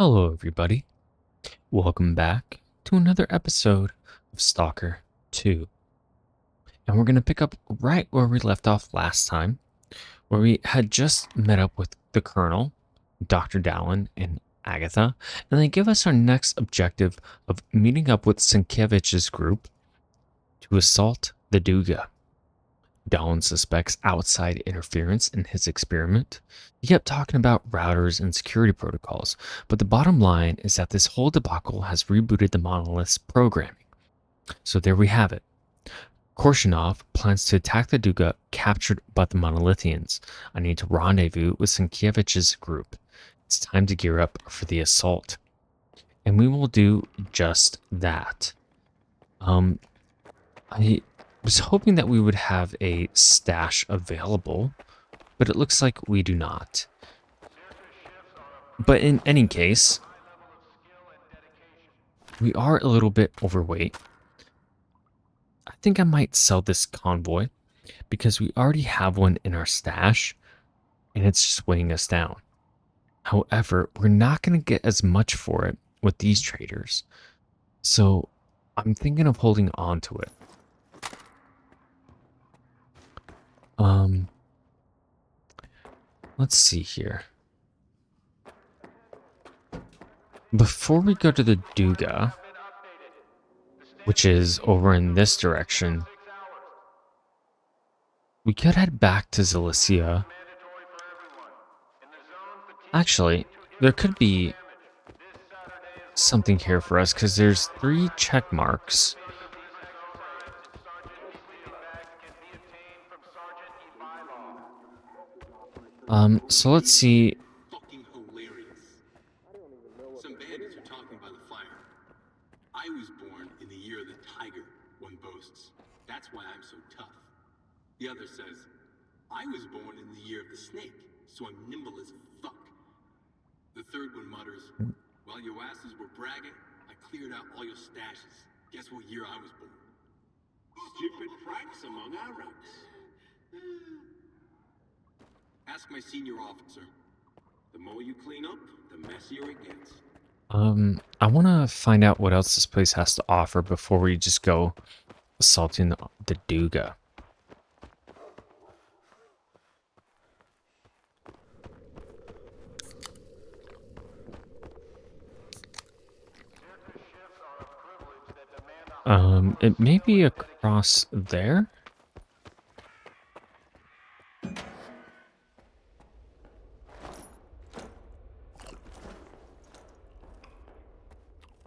Hello, everybody. Welcome back to another episode of Stalker 2. And we're going to pick up right where we left off last time, where we had just met up with the Colonel, Dr. Dallin, and Agatha, and they give us our next objective of meeting up with Sienkiewicz's group to assault the Duga. Dallin suspects outside interference in his experiment. He kept talking about routers and security protocols, but the bottom line is that this whole debacle has rebooted the monolith's programming. So there we have it. Korshunov plans to attack the Duga captured by the Monolithians. I need to rendezvous with Sienkiewicz's group. It's time to gear up for the assault. And we will do just that. I was hoping that we would have a stash available, but it looks like we do not. But in any case, we are a little bit overweight. I think I might sell this convoy because we already have one in our stash and it's just weighing us down. However, we're not going to get as much for it with these traders. So I'm thinking of holding on to it. Let's see here. Before we go to the Duga, which is over in this direction, we could head back to Zalicia. Actually, there could be something here for us because there's 3 check marks. So let's see. Fucking hilarious. Some bandits are talking by the fire. I was born in the year of the tiger, one boasts. That's why I'm so tough. The other says, I was born in the year of the snake, so I'm nimble as fuck. The third one mutters, while your asses were bragging, I cleared out all your stashes. Guess what year I was born? Stupid pranks among our ranks. Ask my senior officer. The more you clean up, the messier it gets. I want to find out what else this place has to offer before we just go assaulting the Duga. It may be across there.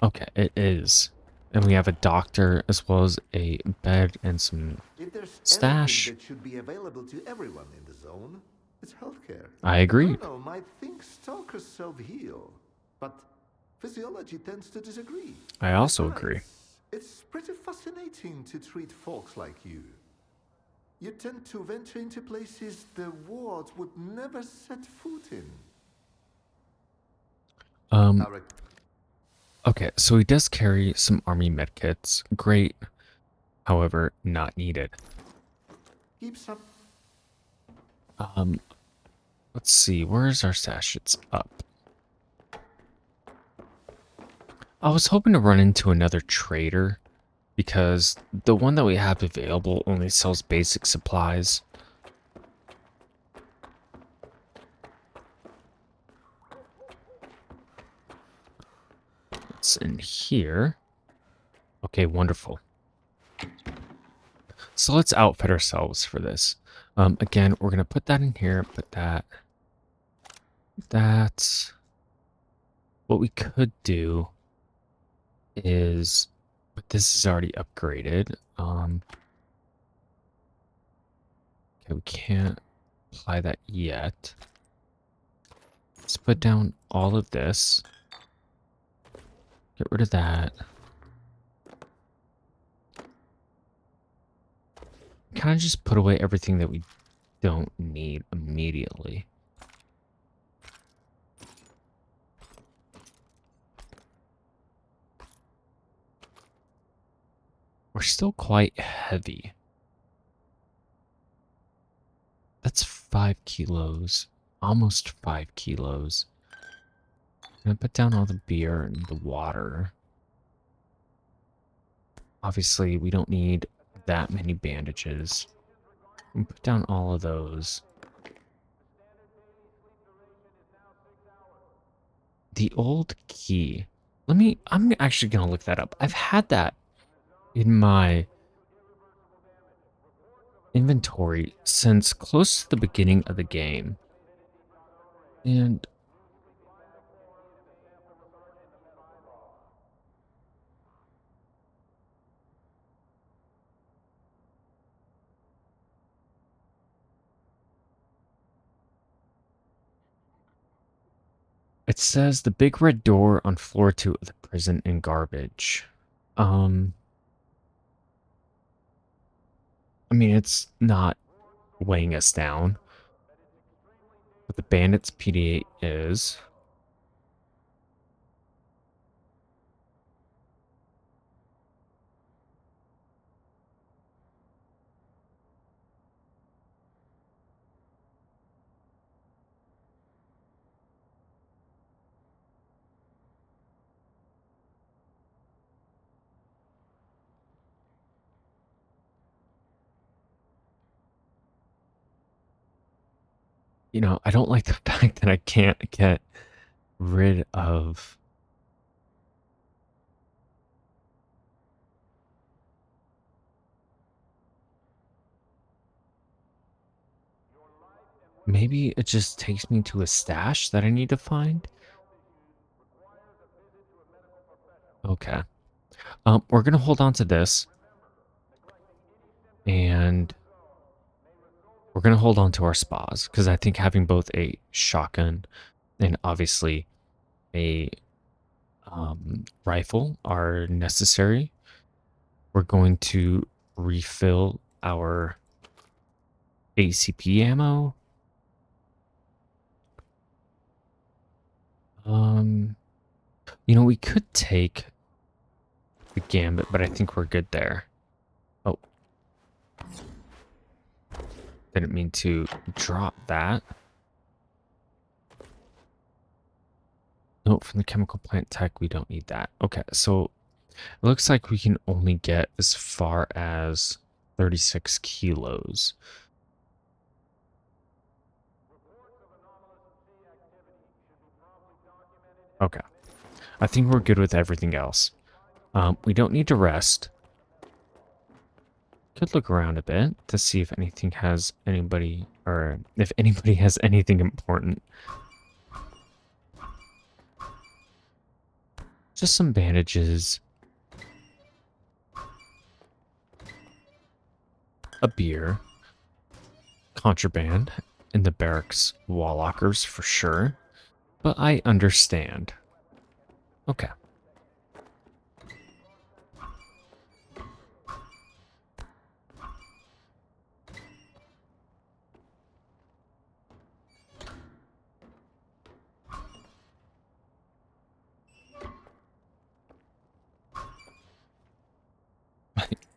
Okay, it is. And we have a doctor as well as a bed and some If there's stash. anything that should be available to everyone in the zone, it's healthcare. I agree. Colonel might think stalkers self-heal, but physiology tends to disagree. I also Besides, agree. It's pretty fascinating to treat folks like you. You tend to venture into places the wards would never set foot in. Our Okay, so he does carry some army medkits. Great. However, not needed. keeps up. Let's see, where's our stash? It's up. I was hoping to run into another trader because the one that we have available only sells basic supplies. It's in here. Okay, wonderful. So let's outfit ourselves for this. Again, we're gonna put that in here, put that. That's what we could do is, but this is already upgraded. Okay, we can't apply that yet. Let's put down all of this. Get rid of that. Kind of just put away everything that we don't need immediately. We're still quite heavy. That's 5 kilos. Almost 5 kilos. Gonna put down all the beer and the water. Obviously, we don't need that many bandages. And put down all of those. The old key. I'm actually gonna look that up. I've had that in my inventory since close to the beginning of the game. And it says the big red door on floor 2 of the prison and garbage. Um, I mean, it's not weighing us down, but the bandits PDA is. You know, I don't like the fact that I can't get rid of. Maybe it just takes me to a stash that I need to find. Okay. We're gonna hold on to this, and we're gonna hold on to our spas because I think having both a shotgun and obviously a rifle are necessary. We're going to refill our ACP ammo. Um, we could take the gambit, but I think we're good there. Oh, didn't mean to drop that. Note from the chemical plant tech, we don't need that. Okay, so it looks like we can only get as far as 36 kilos. Okay, I think we're good with everything else. We don't need to rest. Could look around a bit to see if anything has anybody, or if anybody has anything important. Just some bandages, a beer, contraband in the barracks wall lockers for sure, but I understand. Okay.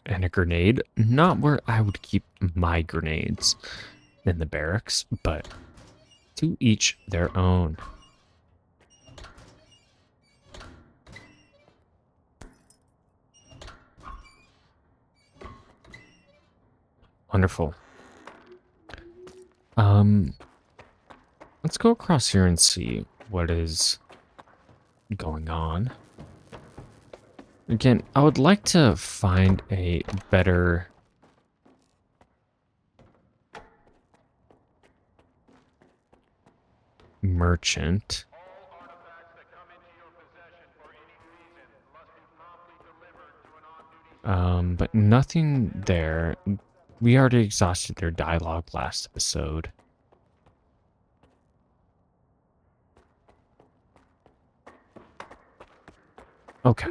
And a grenade. Not where I would keep my grenades in the barracks, but to each their own. Wonderful. Um, let's go across here and see what is going on. Again, I would like to find a better merchant. But nothing there. We already exhausted their dialogue last episode. Okay.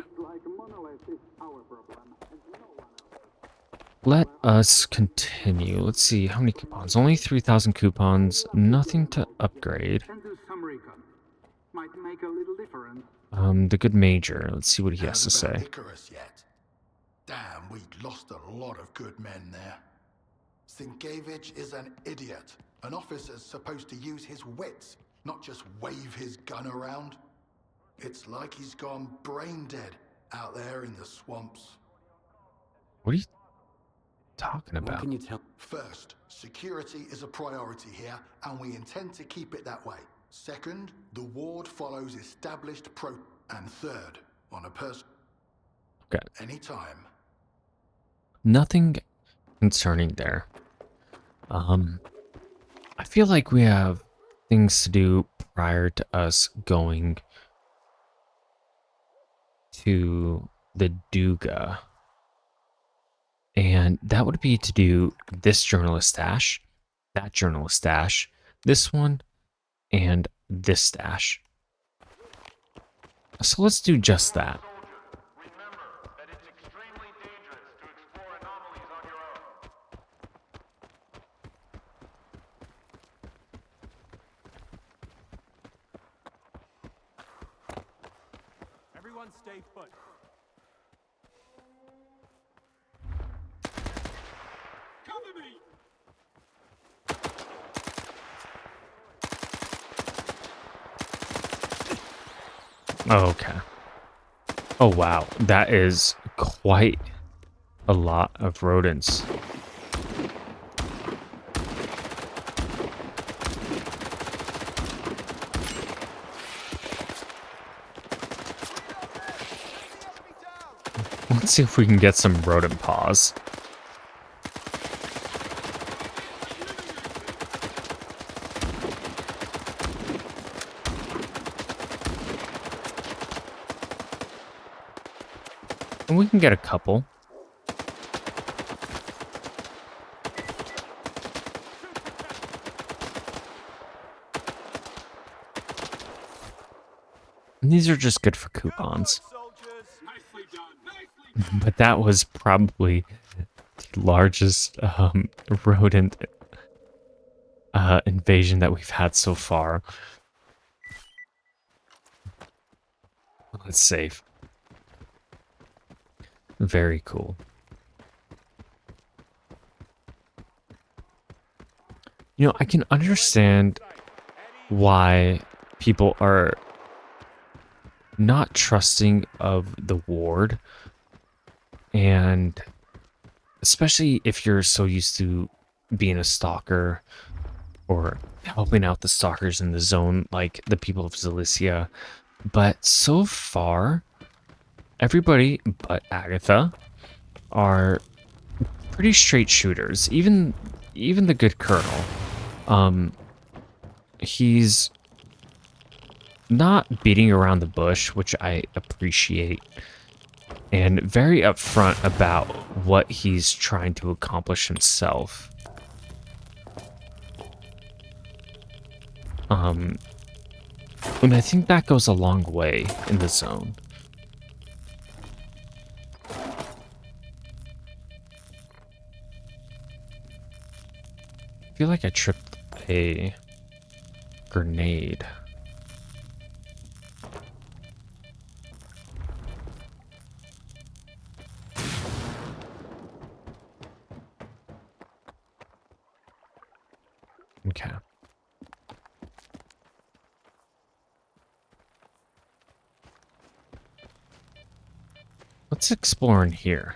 Let us continue. Let's see, how many coupons? Only 3,000 coupons. Nothing to upgrade. The good major. Let's see what he has to say. Icarus yet? Damn, we'd lost a lot of good men there. Sienkiewicz is an idiot. An officer's supposed to use his wits, not just wave his gun around. It's like he's gone brain dead out there in the swamps. What are you talking What about? can you tell? First, security is a priority here, and we intend to keep it that way. Second, the ward follows established pro. And third, on a person, Okay. anytime. Nothing concerning there. I feel like we have things to do prior to us going to the Duga. And that would be to do this journalist stash, that journalist stash, this one, and this stash. So let's do just that. Remember that it's extremely dangerous to explore anomalies on your own. Everyone stay put. Cover me! Okay. Oh, wow. That is quite a lot of rodents. Let's see if we can get some rodent paws. And we can get a couple. And these are just good for coupons. Nicely done. Nicely done. But that was probably the largest rodent invasion that we've had so far. Let's save. Very cool. You know, I can understand why people are not trusting of the ward, and especially if you're so used to being a stalker or helping out the stalkers in the zone like the people of Zalicia. But so far, everybody but Agatha are pretty straight shooters. Even the good colonel. He's not beating around the bush, which I appreciate, and very upfront about what he's trying to accomplish himself. And I think that goes a long way in the zone. I feel like I tripped a grenade. Okay. Let's explore in here.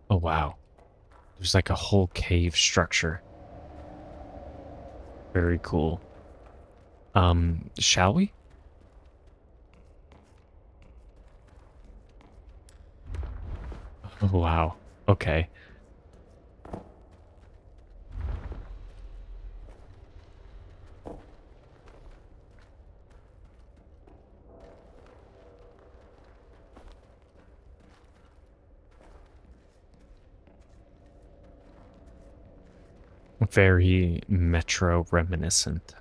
Oh, wow. There's like a whole cave structure. Very cool. Shall we? Oh, wow. Okay. Very Metro reminiscent.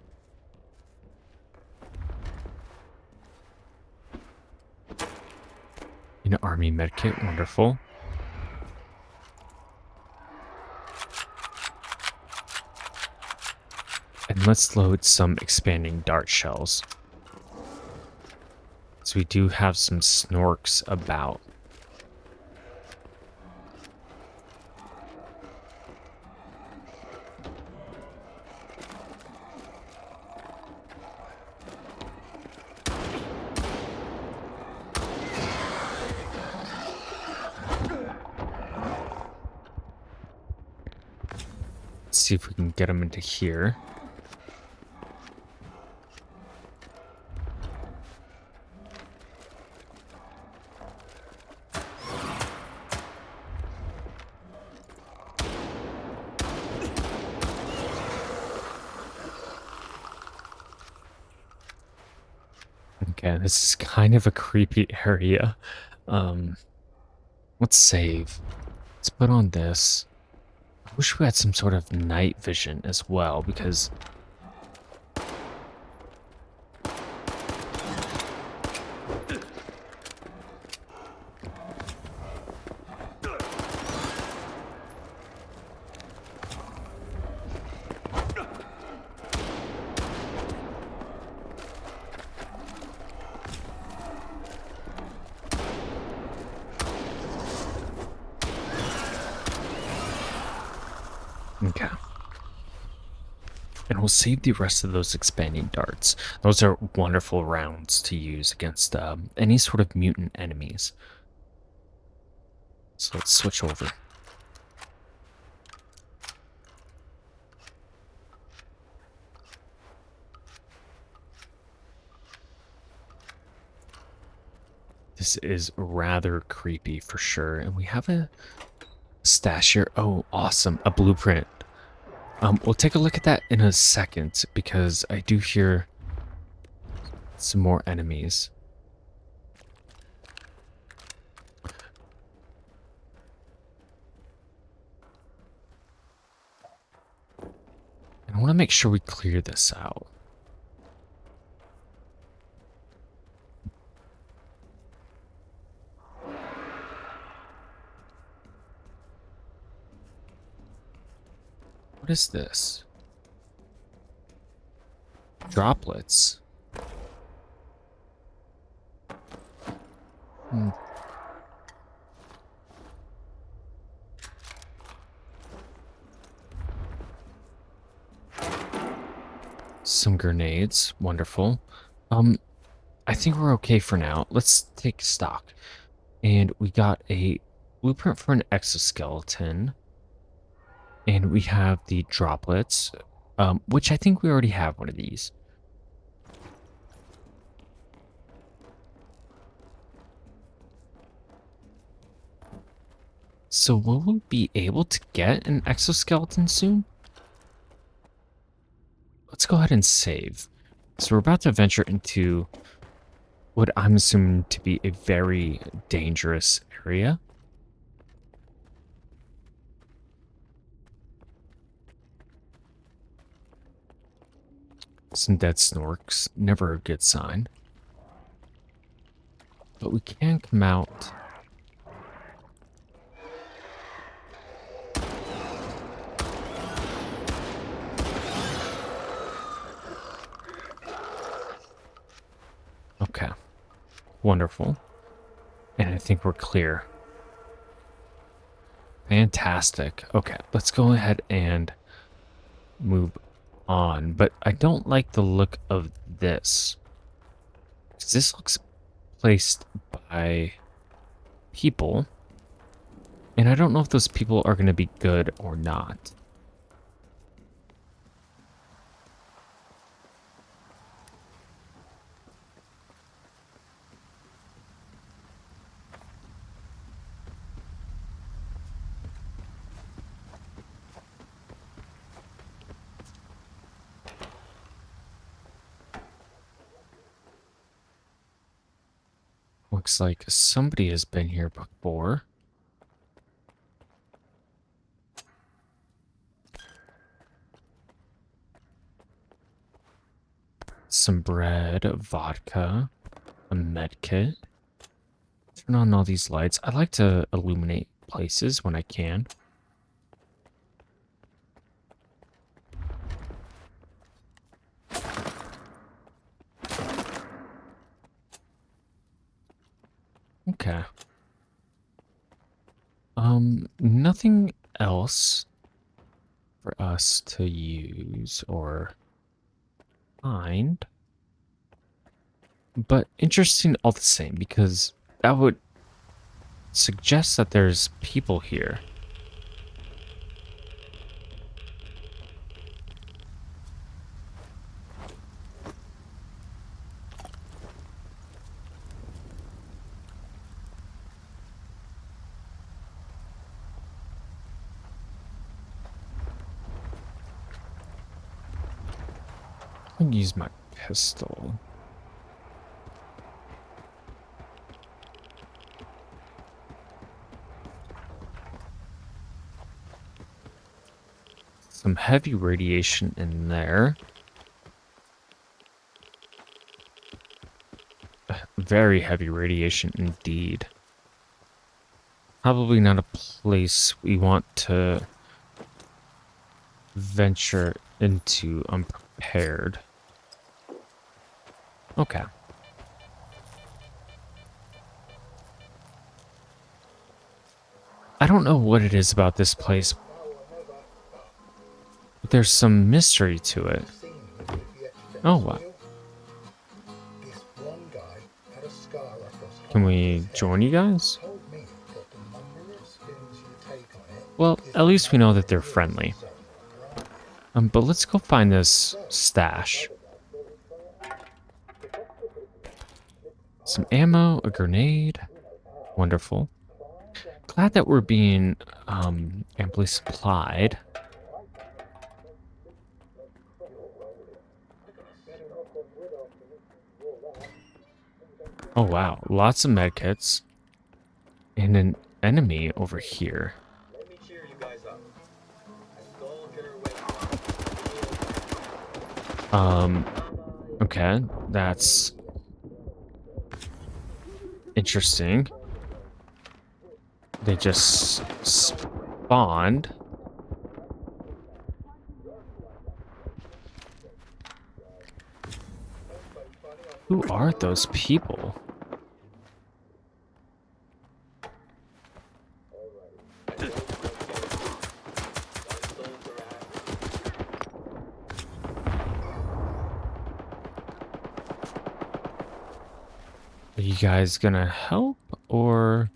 An army medkit, wonderful. And let's load some expanding dart shells. So we do have some snorks about. Let's see if we can get them into here. Okay, this is kind of a creepy area. Um, let's save. Let's put on this. I wish we had some sort of night vision as well, because okay. And we'll save the rest of those expanding darts. Those are wonderful rounds to use against any sort of mutant enemies. So let's switch over. This is rather creepy for sure. And we have a stash here. Oh, awesome. A blueprint. We'll take a look at that in a second because I do hear some more enemies. And I want to make sure we clear this out. What is this? Droplets. Hmm. Some grenades. Wonderful. I think we're okay for now. Let's take stock. And we got a blueprint for an exoskeleton. And we have the droplets, which I think we already have one of these. So will we be able to get an exoskeleton soon? Let's go ahead and save. So we're about to venture into what I'm assuming to be a very dangerous area. Some dead snorks, never a good sign. But we can come out. Okay, wonderful. And I think we're clear. Fantastic. Okay, let's go ahead and move on. But I don't like the look of this. 'Cause this looks placed by people. And I don't know if those people are going to be good or not. Looks like somebody has been here before. Some bread, vodka, a med kit. Turn on all these lights. I like to illuminate places when I can. Okay. Nothing else for us to use or find. But interesting all the same, because that would suggest that there's people here. I'll use my pistol. Some heavy radiation in there. Very heavy radiation indeed. Probably not a place we want to venture into unprepared. Okay. I don't know what it is about this place, but there's some mystery to it. Oh, wow. This one guy had a scar across Can half we his head. join you guys? Told me that the number of spins you take on it Well, is at the least we know number that they're of years friendly. it's on your drive. But let's go find this stash. Some ammo, a grenade. Wonderful. Glad that we're being amply supplied. Oh wow, lots of medkits. And an enemy over here. Let me cheer you guys up. Okay, that's interesting. They just spawned. Who are those people? Are you guys gonna help or?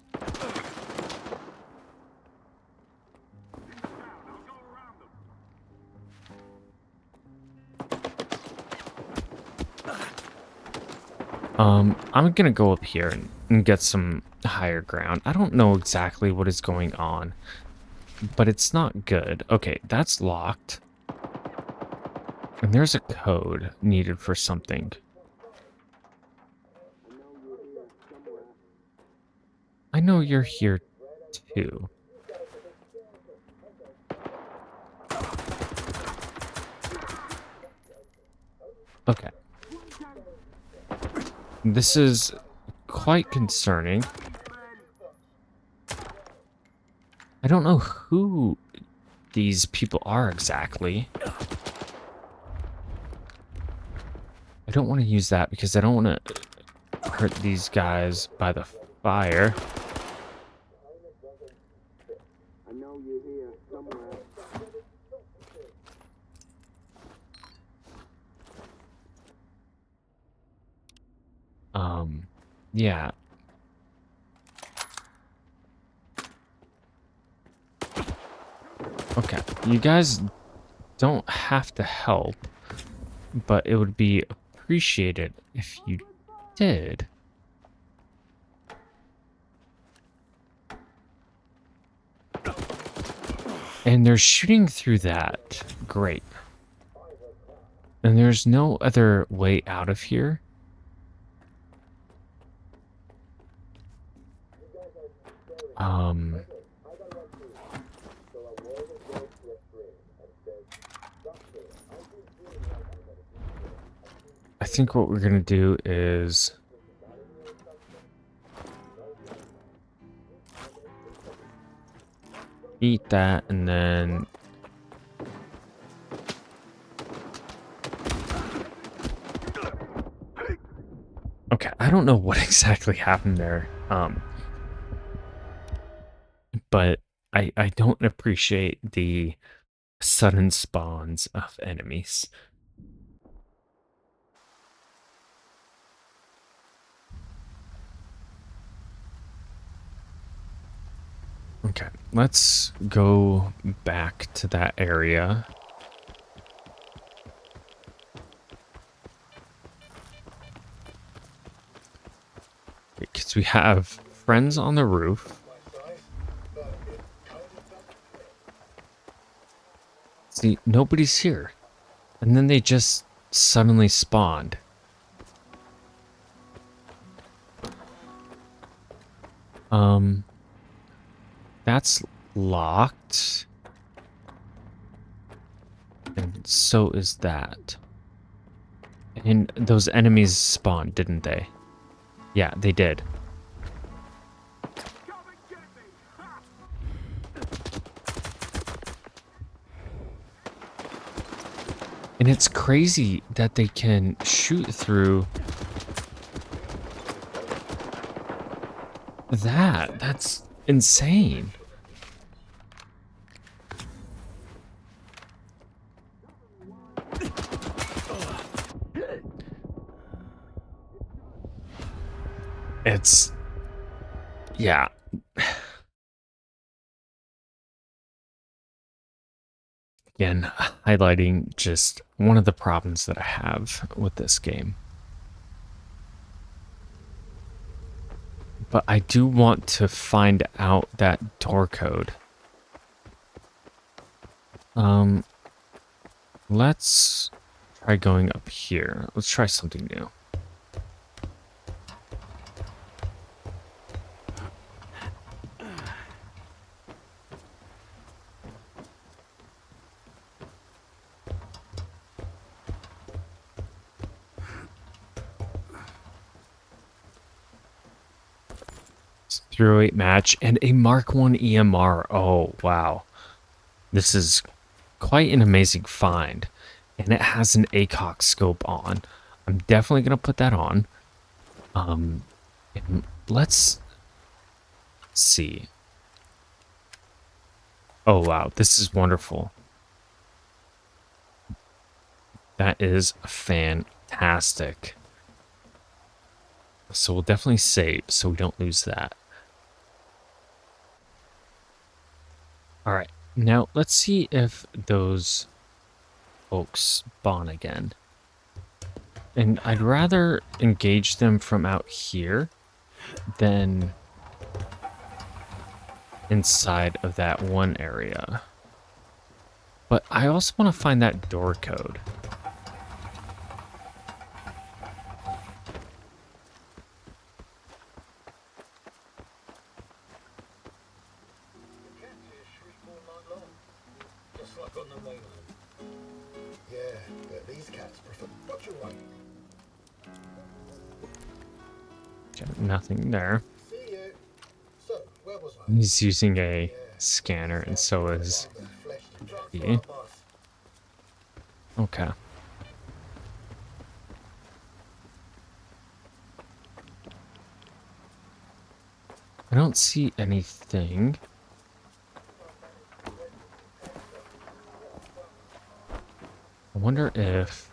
I'm gonna go up here and get some higher ground. I don't know exactly what is going on, but it's not good. Okay, that's locked. And there's a code needed for something. I know you're here too. Okay. This is quite concerning. I don't know who these people are exactly. I don't want to use that because I don't want to hurt these guys by the fire. I know you're here somewhere. Yeah. Okay, you guys don't have to help, but it would be appreciated if you did. And they're shooting through that. Great. And there's no other way out of here. I think what we're gonna do is eat that and then okay, I don't know what exactly happened there. But I don't appreciate the sudden spawns of enemies. Okay, let's go back to that area. Because we have friends on the roof. See, nobody's here. And then they just suddenly spawned. That's locked. And so is that. And those enemies spawned, didn't they? Yeah, they did. And it's crazy that they can shoot through that. That's insane. It's, yeah. Again, highlighting just one of the problems that I have with this game. But I do want to find out that door code. Let's try going up here. Let's try something new. It's 308 match and a Mark 1 EMR. Oh, wow. This is quite an amazing find. And it has an ACOG scope on. I'm definitely going to put that on. And let's see. Oh, wow. This is wonderful. That is fantastic. So we'll definitely save so we don't lose that. All right. Now let's see if those folks spawn again. And I'd rather engage them from out here than inside of that one area. But I also want to find that door code. Okay, nothing there. He's using a scanner, and so is he. Okay. I don't see anything. I wonder if...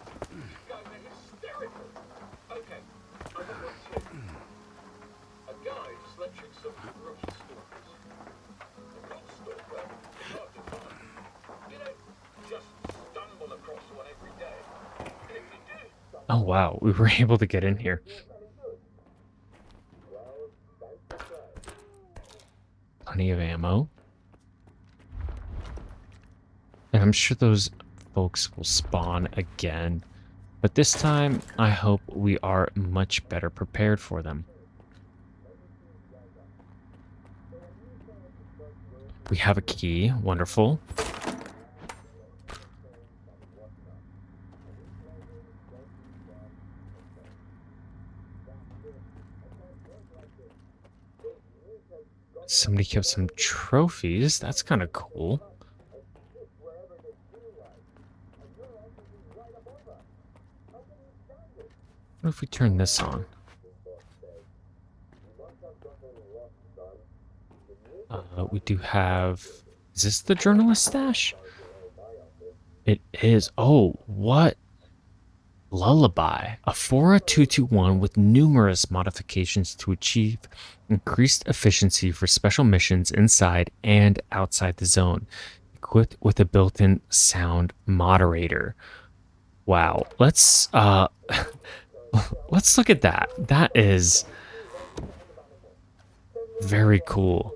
Oh, wow. We were able to get in here. Plenty of ammo. And I'm sure those folks will spawn again. But this time, I hope we are much better prepared for them. We have a key. Wonderful. Somebody kept some trophies. That's kind of cool. What if we turn this on? We do have... Is this the journalist stash? It is. Oh, what? Lullaby. A Fora 221 with numerous modifications to achieve increased efficiency for special missions inside and outside the zone. Equipped with a built-in sound moderator. Wow. Let's let's look at that. That is very cool.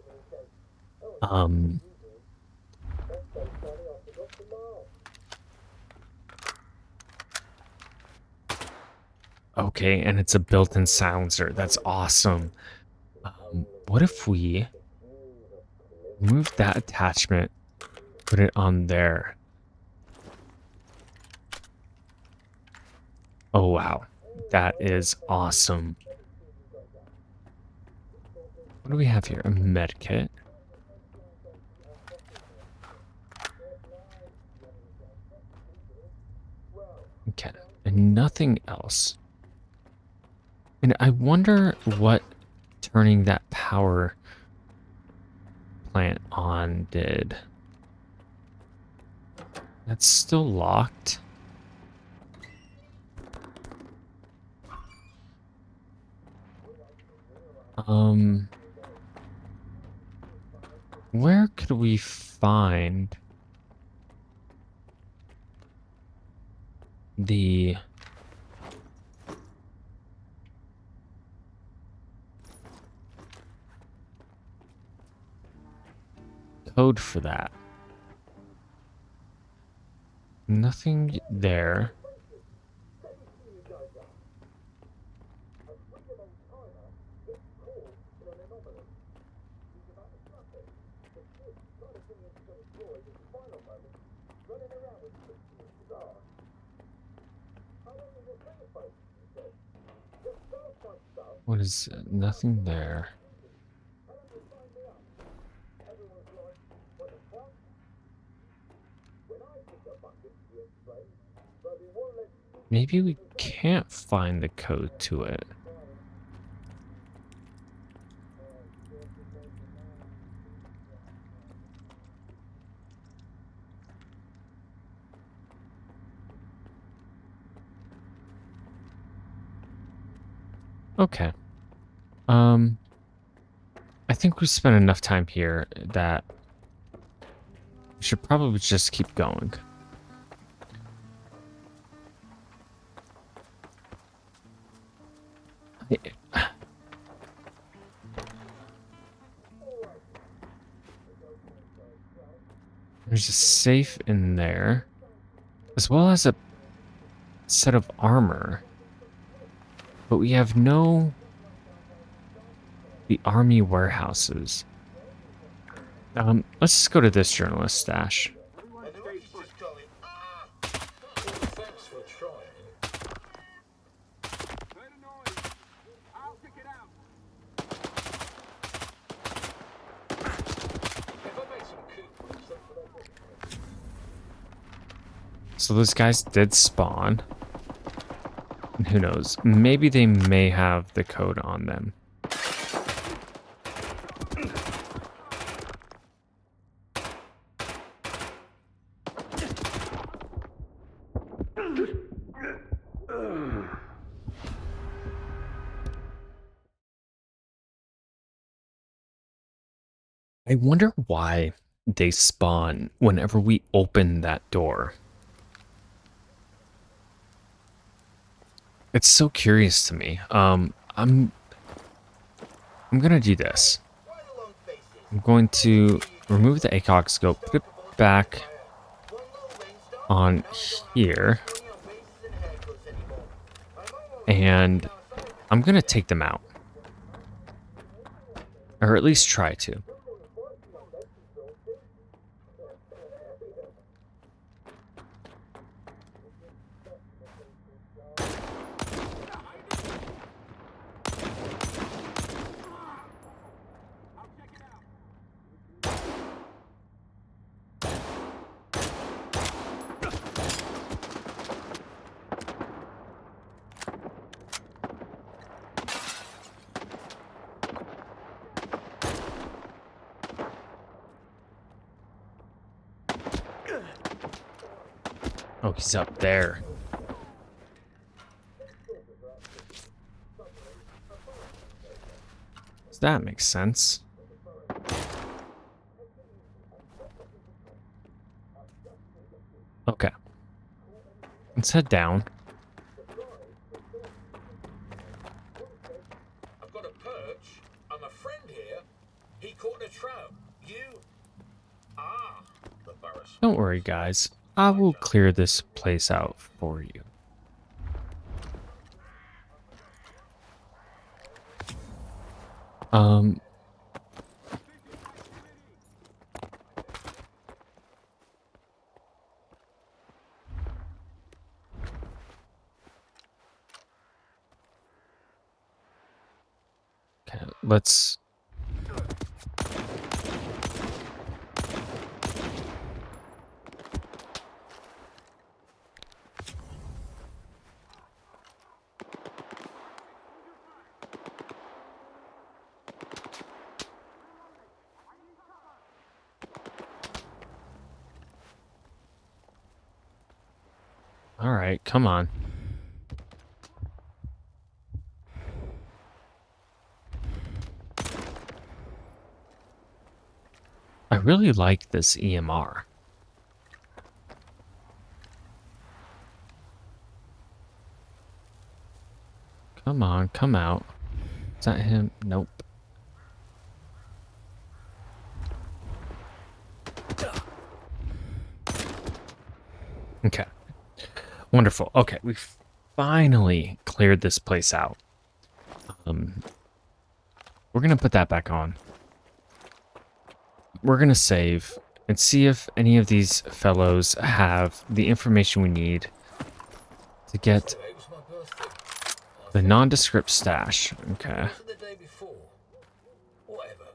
Okay, and it's a built-in silencer. That's awesome. What if we move that attachment, put it on there? Oh, wow. That is awesome. What do we have here? A med kit. Okay, and nothing else. And I wonder what turning that power plant on did. That's still locked. Where could we find the code for that? Nothing there. What is it? Nothing there. Maybe we can't find the code to it. Okay. I think we spent enough time here that we should probably just keep going. There's a safe in there, as well as a set of armor. But we have no... the army warehouses. Let's just go to this journalist stash. Thanks for trying. Better noise. I'll pick it out. If I made some coupons, So those guys did spawn. And who knows? Maybe they may have the code on them. I wonder why they spawn whenever we open that door. It's so curious to me. I'm gonna do this. I'm going to remove the ACOG scope, put it back on here, and I'm gonna take them out, or at least try to. Oh, he's up there. So that makes sense. Okay. Let's head down. I've got a perch. I'm a friend here. He caught a trout. You? Ah, the barrass. Don't worry, guys. I will clear this place out for you. Um, okay, let's... All right, come on. I really like this EMR. Come on, come out. Is that him? Nope. Okay. Wonderful. Okay, we finally cleared this place out. We're gonna put that back on. We're gonna save and see if any of these fellows have the information we need to get It was my birthday. I the think. nondescript stash. Okay. Was it the day before? Whatever.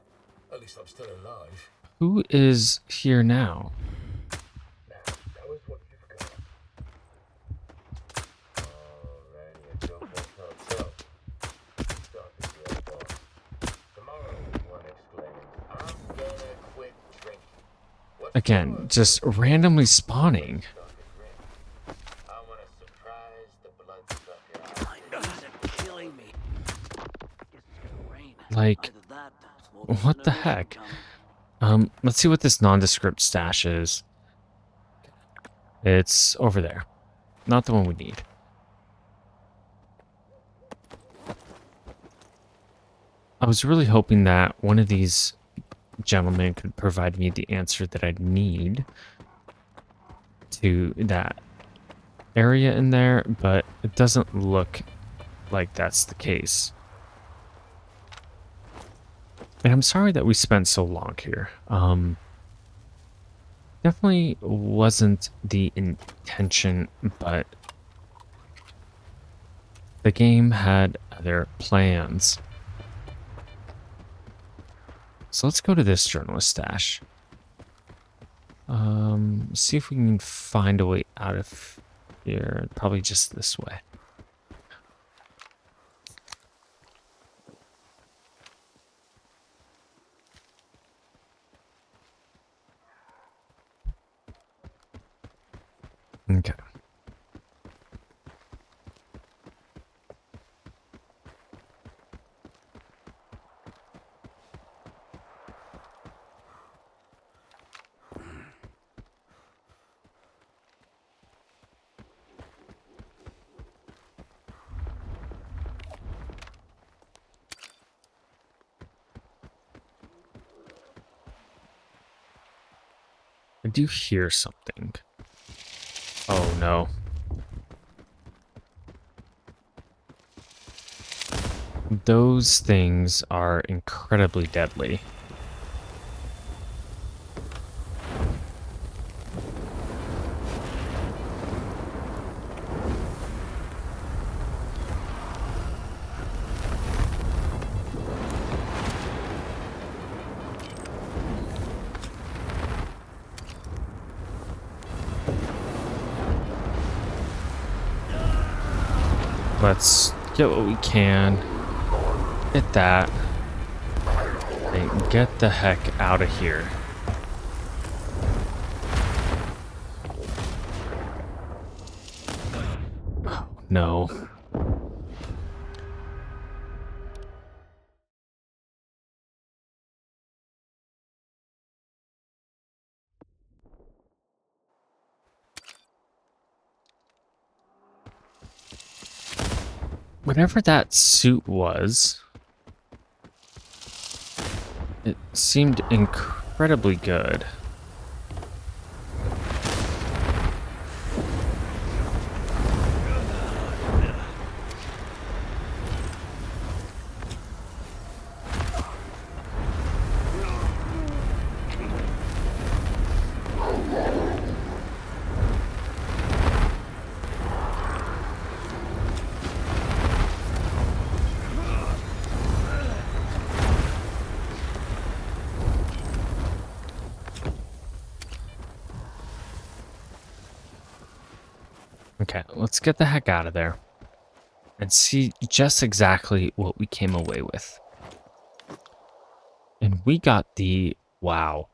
At least I'm still alive. Who is here now? Now, show us what you've got. Alrighty, a joke won't tell itself. Start to feel boss. Tomorrow, one exclaiming, I'm gonna quit drinking. What's Again, tomorrow? just randomly spawning. Start to grin. I wanna surprise the bloodsucker. My knees are killing me. Guess it's gonna rain. Like, Either that, or there's what an the eruption heck? coming. Let's see what this nondescript stash is. It's over there. Not the one we need. I was really hoping that one of these gentlemen could provide me the answer that I need to that area in there, but it doesn't look like that's the case. And I'm sorry that we spent so long here. Definitely wasn't the intention, but the game had other plans. So let's go to this journalist stash. See if we can find a way out of here. Probably just this way. Okay. I do hear something. Oh no. Those things are incredibly deadly. Let's get what we can. Get that. And get the heck out of here. Oh, no. Whatever that suit was, it seemed incredibly good. Okay, let's get the heck out of there and see just exactly what we came away with. And we got the, wow,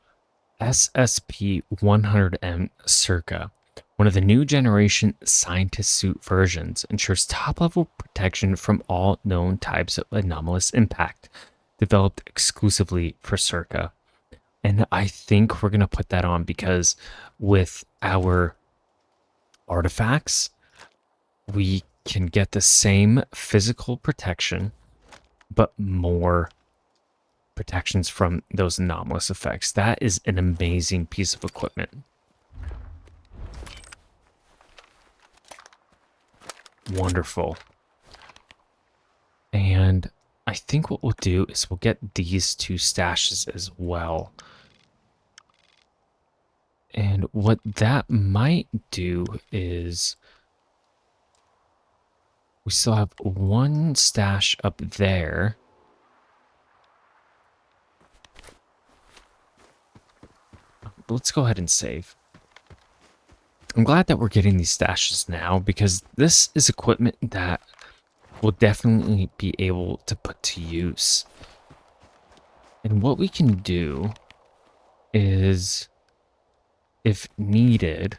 SSP-100M Circa. One of the new generation scientist suit versions ensures top-level protection from all known types of anomalous impact, developed exclusively for Circa. And I think we're going to put that on because with our artifacts, we can get the same physical protection, but more protections from those anomalous effects. That is an amazing piece of equipment. Wonderful. And I think what we'll do is we'll get these two stashes as well. And what that might do is we still have one stash up there. Let's go ahead and save. I'm glad that we're getting these stashes now because this is equipment that we'll definitely be able to put to use. And what we can do is, if needed,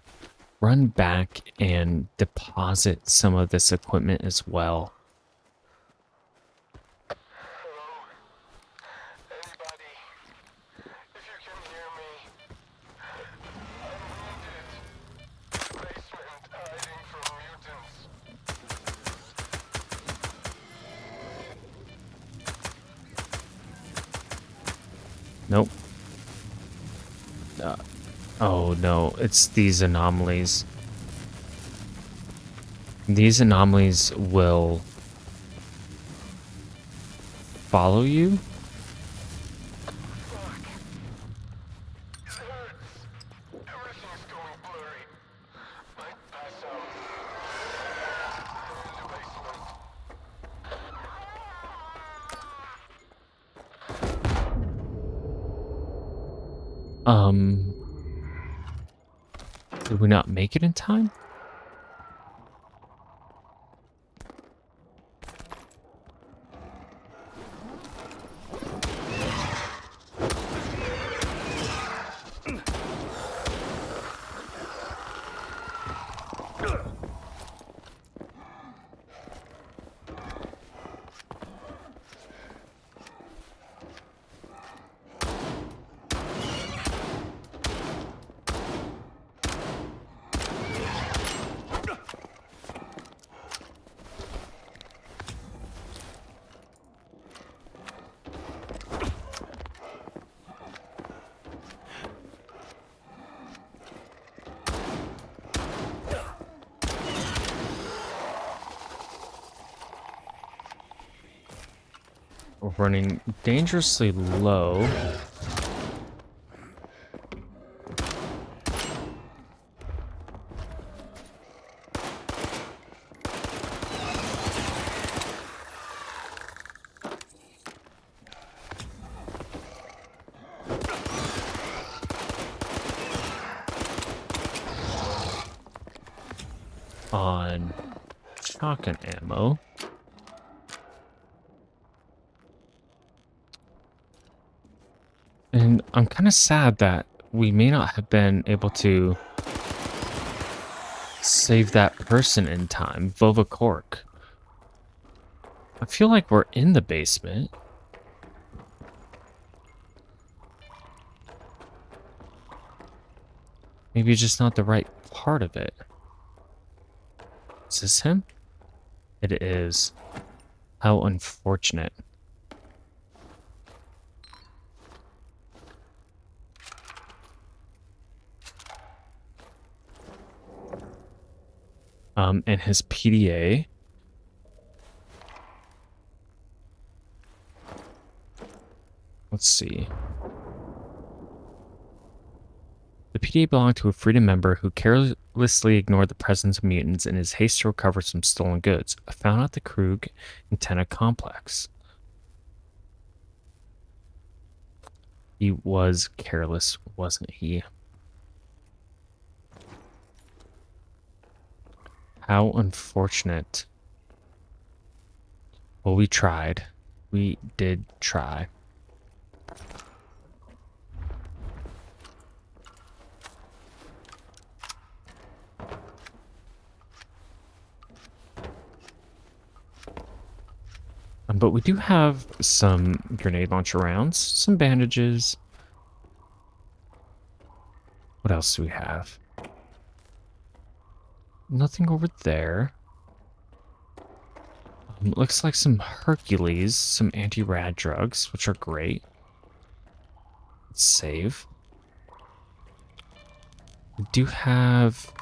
run back and deposit some of this equipment as well. Anybody, if you can hear me, I'm wounded. Basement hiding from mutants. Nope. Oh no, it's these anomalies. These anomalies will follow you. It hurts. Everything's going blurry. Might pass out. In the basement. Did we not make it in time? We're running dangerously low. On shotgun ammo. And I'm kind of sad that we may not have been able to save that person in time, Vova Cork. I feel like we're in the basement. Maybe just not the right part of it. Is this him? It is. How unfortunate. And his PDA. Let's see. The PDA belonged to a Freedom member who carelessly ignored the presence of mutants in his haste to recover some stolen goods, found at the Krug antenna complex. He was careless, wasn't he? How unfortunate. Well, we tried. We did try. But we do have some grenade launcher rounds, some bandages. What else do we have? Nothing over there. Looks like some Hercules, some anti-rad drugs, which are great. Let's save. We do have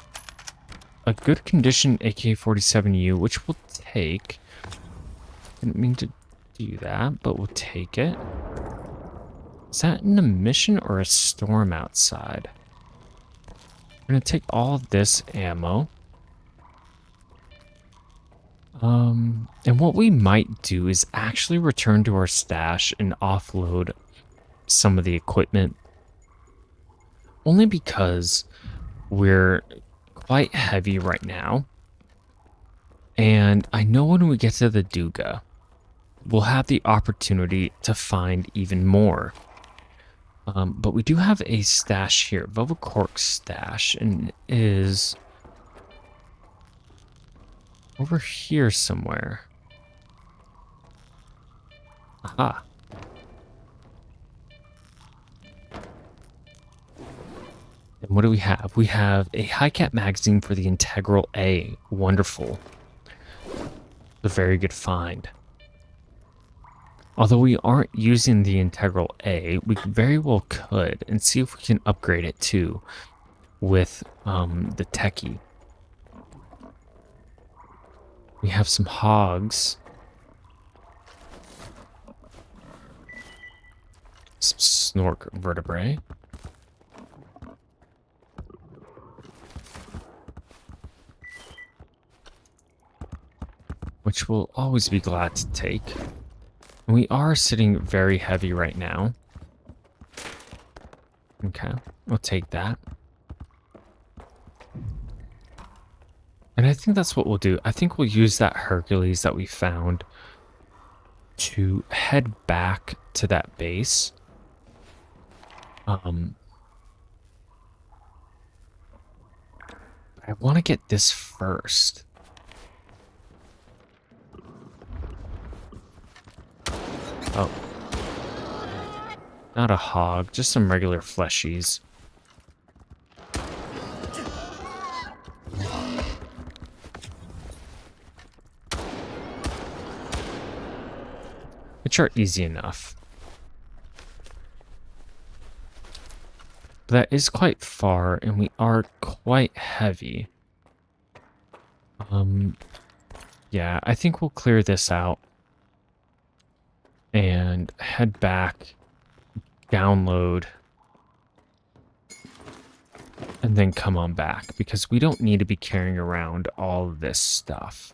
a good condition AK-47U, which we'll take. Didn't mean to do that, but we'll take it. Is that an emission or a storm outside? We're gonna take all of this ammo. And what we might do is actually return to our stash and offload some of the equipment. Only because we're quite heavy right now. And I know when we get to the Duga, we'll have the opportunity to find even more. But we do have a stash here, Velvet Cork stash, and it is over here somewhere. Aha. And what do we have? We have a high cap magazine for the Integral A. Wonderful. A very good find. Although we aren't using the Integral A, we very well could and see if we can upgrade it too with the techie. We have some hogs. Some snork vertebrae. Which we'll always be glad to take. And we are sitting very heavy right now. Okay, we'll take that. And I think that's what we'll do. I think we'll use that Hercules that we found to head back to that base. I want to get this first. Oh. Not a hog, just some regular fleshies. Which are easy enough. But that is quite far, and we are quite heavy. Yeah, I think we'll clear this out. And head back, download, and then come on back, because we don't need to be carrying around all of this stuff.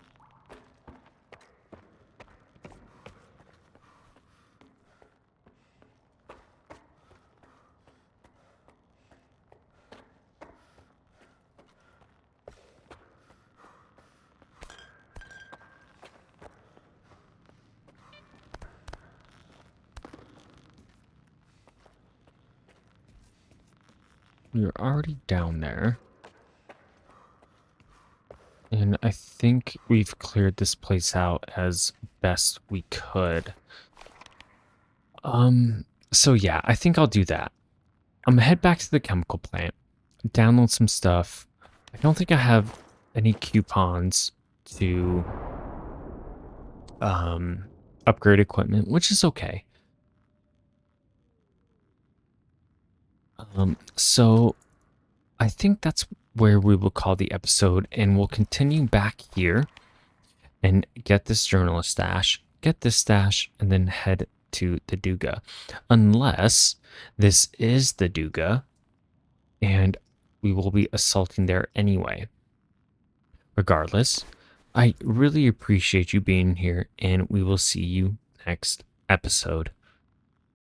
We're already down there. And I think we've cleared this place out as best we could. So yeah, I think I'll do that. I'm gonna head back to the chemical plant, download some stuff. I don't think I have any coupons to upgrade equipment, which is okay. So I think that's where we will call the episode, and we'll continue back here and get this journalist stash, get this stash, and then head to the Duga. Unless this is the Duga, and we will be assaulting there anyway. Regardless, I really appreciate you being here, and we will see you next episode.